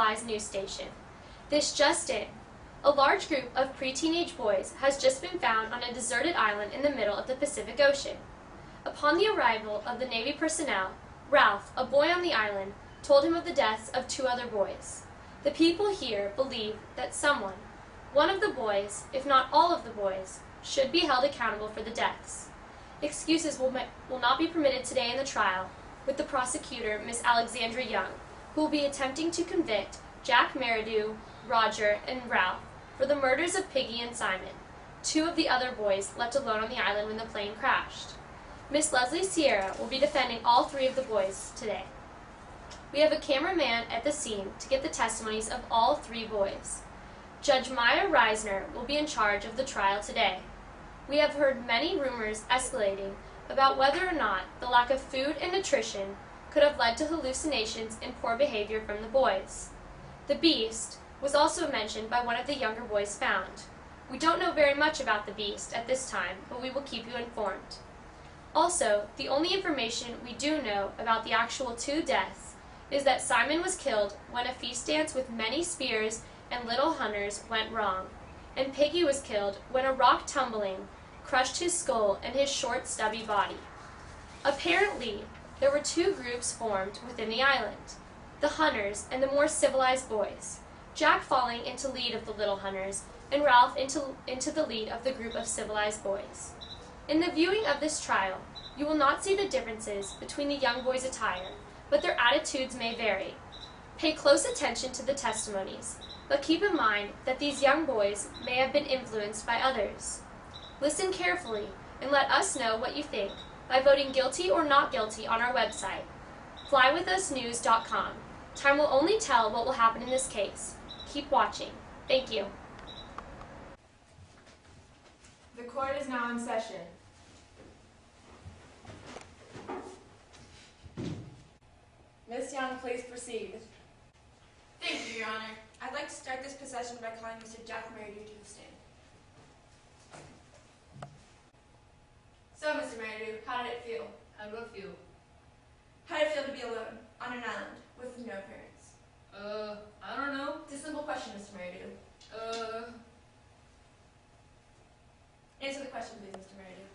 Fly's news station. This just in. A large group of pre-teenage boys has just been found on a deserted island in the middle of the Pacific Ocean. Upon the arrival of the Navy personnel, Ralph, a boy on the island, told him of the deaths of 2 other boys. The people here believe that someone, one of the boys, if not all of the boys, should be held accountable for the deaths. Excuses will not be permitted today in the trial, with the prosecutor, Miss Alexandra Young, who will be attempting to convict Jack Meridew, Roger, and Ralph for the murders of Piggy and Simon, 2 of the other boys left alone on the island when the plane crashed. Miss Leslie Sierra will be defending all 3 of the boys today. We have a cameraman at the scene to get the testimonies of all 3 boys. Judge Maya Reisner will be in charge of the trial today. We have heard many rumors escalating about whether or not the lack of food and nutrition could have led to hallucinations and poor behavior from the boys. The beast was also mentioned by one of the younger boys found. We don't know very much about the beast at this time, but we will keep you informed. Also, the only information we do know about the actual 2 deaths is that Simon was killed when a feast dance with many spears and little hunters went wrong, and Piggy was killed when a rock tumbling crushed his skull and his short, stubby body. Apparently, there were 2 groups formed within the island, the hunters and the more civilized boys, Jack falling into lead of the little hunters, and Ralph into the lead of the group of civilized boys. In the viewing of this trial, you will not see the differences between the young boys' attire, but their attitudes may vary. Pay close attention to the testimonies, but keep in mind that these young boys may have been influenced by others. Listen carefully and let us know what you think by voting guilty or not guilty on our website, flywithusnews.com. Time will only tell what will happen in this case. Keep watching. Thank you. The court is now in session. Ms. Young, please proceed. Thank you, Your Honor. I'd like to start this possession by calling Mr. Jack Meridew to the stand. So, Mr. Meridew, how did it feel? How do I feel? How did it feel to be alone, on an island, with no parents? I don't know. It's a simple question, Mr. Meridew. Answer the question, please, Mr. Meridew.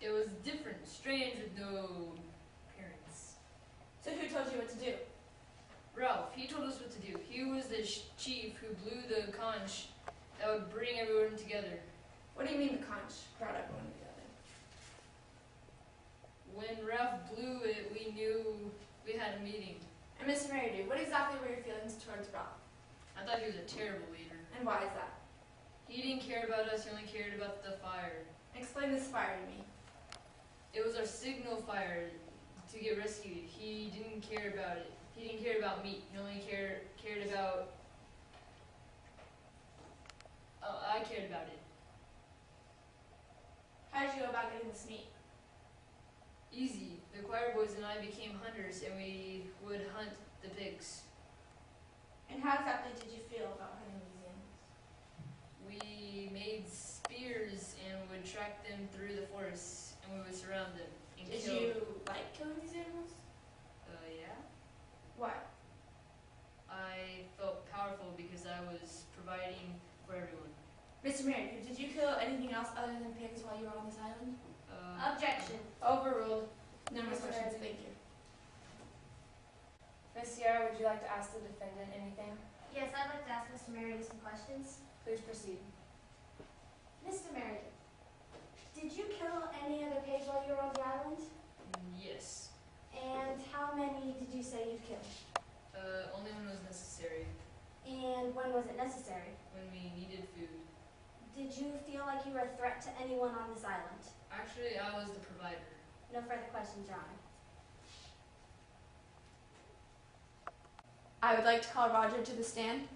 It was different, strange with no parents. So who told you what to do? Ralph, he told us what to do. He was the chief who blew the conch that would bring everyone together. What do you mean the conch brought everyone together? When Ralph blew it, we knew we had a meeting. And Mr. Meridew, what exactly were your feelings towards Ralph? I thought he was a terrible leader. And why is that? He didn't care about us, he only cared about the fire. Explain this fire to me. It was our signal fire to get rescued. He didn't care about it. He didn't care about meat. He only cared about... I cared about it. How did you go about getting this meat? Easy. The choir boys and I became hunters, and we would hunt the pigs. And how exactly did you feel about hunting these animals? We made spears and would track them through the forest, and we would surround them and Did kill. you like killing these animals? Yeah. Why? I felt powerful because I was providing for everyone. Mr. Meridew, did you kill anything else other than pigs while you were on this island? Objection. Overruled. No more questions, thank you. Ms. Sierra, would you like to ask the defendant anything? Yes, I'd like to ask Mr. Meridew some questions. Please proceed. Mr. Meridew, did you kill any other pigs while you were on the island? Yes. And how many did you say you killed? Only when it was necessary. And when was it necessary? When we needed food. Did you feel like you were a threat to anyone on this island? Actually, I was the provider. No further questions, Your Honor. I would like to call Roger to the stand.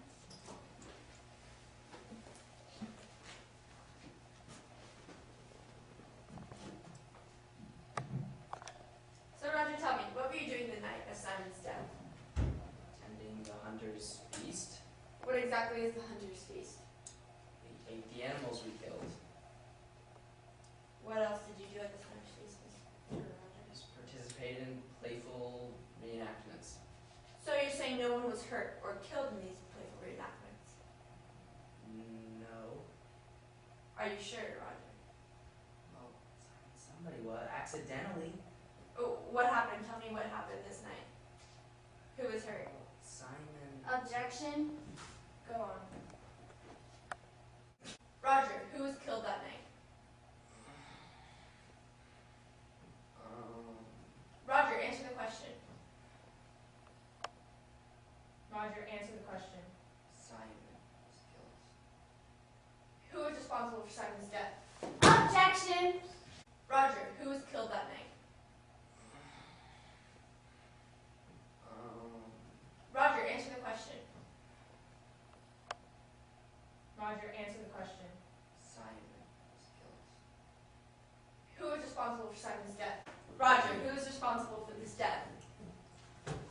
So Roger, tell me, what were you doing the night of Simon's death? Attending the hunter's feast. What exactly is the hunter's feast? We ate the animals we killed. What else did you do at this hunter's feast, Mr. Roger? Just participated in playful reenactments. So you're saying no one was hurt or killed in the Are you sure, Roger? Well, somebody accidentally. Oh, what happened? Tell me what happened this night. Who was hurt? Simon. Objection. Go on. Roger, who was killed that night? Roger, answer the question. Roger, answer the question. Simon was killed. Who was responsible for Simon's death? Objection. Roger, who was killed that night? Roger, answer the question. Roger, answer the question. Simon was killed. Who was responsible for Simon's death? Roger, who is responsible for this death?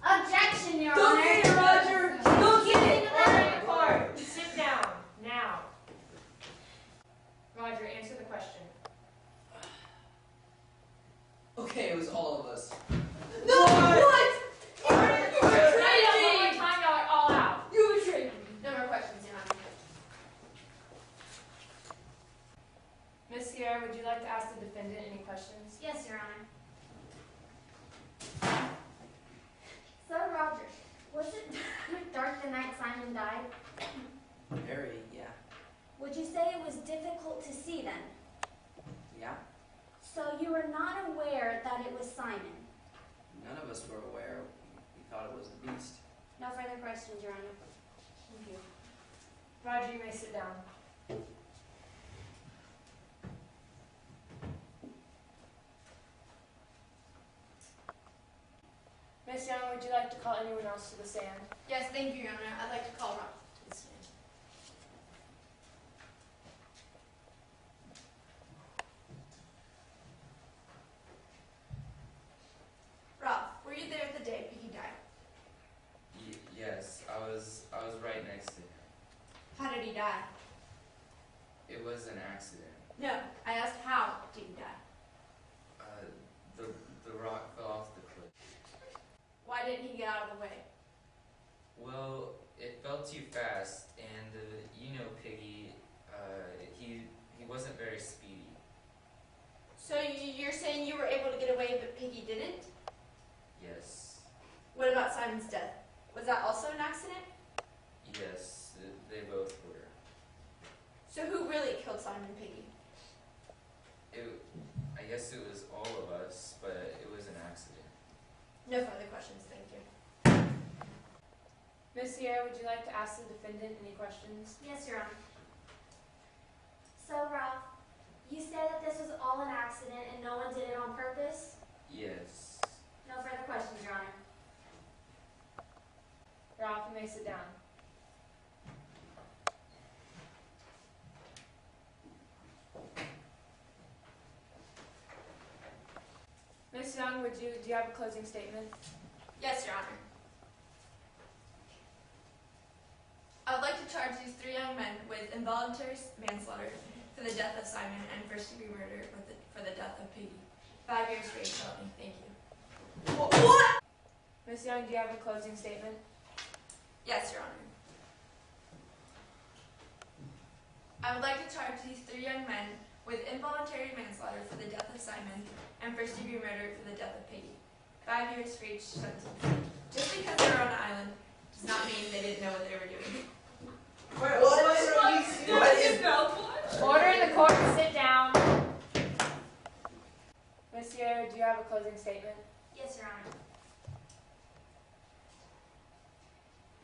Objection, Your Don't Honor. get it, Roger! Don't get it! Order in the court. Sit down, now. Roger, answer the question. Okay, it was all of us. No! What? Order in the court. Try it one more time, y'all are all out. You betrayed me. No more questions, Your Honor. Miss Sierra, would you like to ask the defendant any questions? Yes, Your Honor. So, Roger, was it dark the night Simon died? Very, yeah. Would you say it was difficult to see then? Yeah? So you were not aware that it was Simon? None of us were aware. We thought it was the beast. No further questions, Your Honor. Thank you. Roger, you may sit down. Miss Young, would you like to call anyone else to the stand? Yes, thank you, Your Honor. I'd like to call Rob to the stand. Rob, were you there the day Piggy died? Yes, I was right next to him. How did he die? It was an accident. No, I asked how did he die? The rock fell off the cliff. Why didn't he get out of the way? Well, it fell too fast, and you know Piggy, he wasn't very speedy. So you're saying you were able to get away, but Piggy didn't? Yes, What about Simon's death? Was that also an accident? yes, they both were. So who really killed Simon and Piggy? I guess it was all of us, but it was an accident. No further questions, thank you. Miss Sierra, would you like to ask the defendant any questions? Yes, Your Honor. So, Ralph, you say that this was all an accident and no one did it on purpose? Yes. No further questions, Your Honor. Ralph, you may sit down. Miss Young, do you have a closing statement? Yes, Your Honor. I would like to charge these three young men with involuntary manslaughter for the death of Simon and first-degree murder for the death of Piggy. 5 years for each felony. Thank you. What? Miss Young, do you have a closing statement? Yes, Your Honor. I would like to charge these three young men with involuntary manslaughter for the death of Simon and first-degree murder for the death of Piggy. 5 years for each sentence. Just because they were on an island does not mean they didn't know what they were doing. Order in the court, sit down. Miss Sierra, do you have a closing statement? Yes, Your Honor.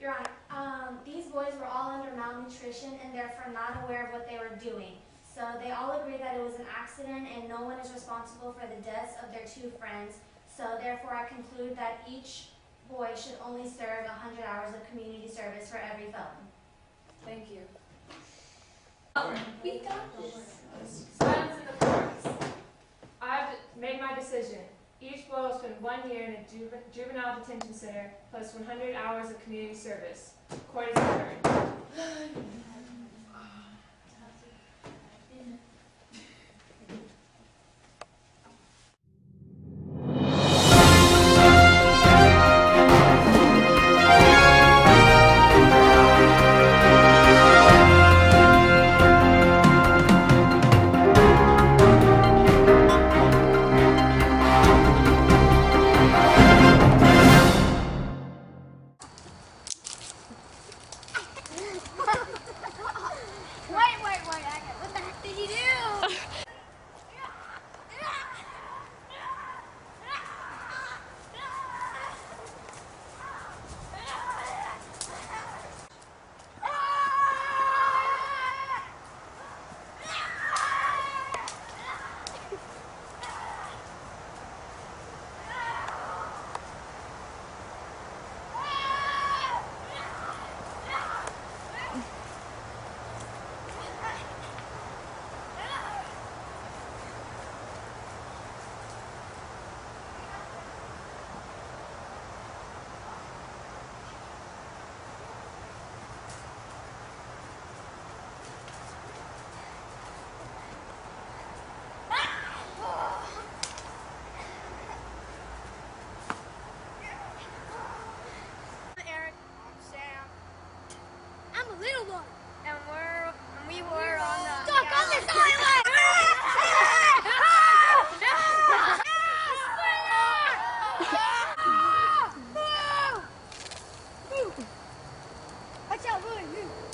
Your Honor, these boys were all under malnutrition and therefore not aware of what they were doing. So they all agree that it was an accident and no one is responsible for the deaths of their two friends. So therefore I conclude that each boy should only serve 100 hours of community service for every felon. Thank you. We got this. Silence in the court. I have made my decision. Each boy will spend 1 year in a juvenile detention center plus 100 hours of community service. Court is adjourned. little one. And we were on the Stuck on the toilet! Watch out, Louis!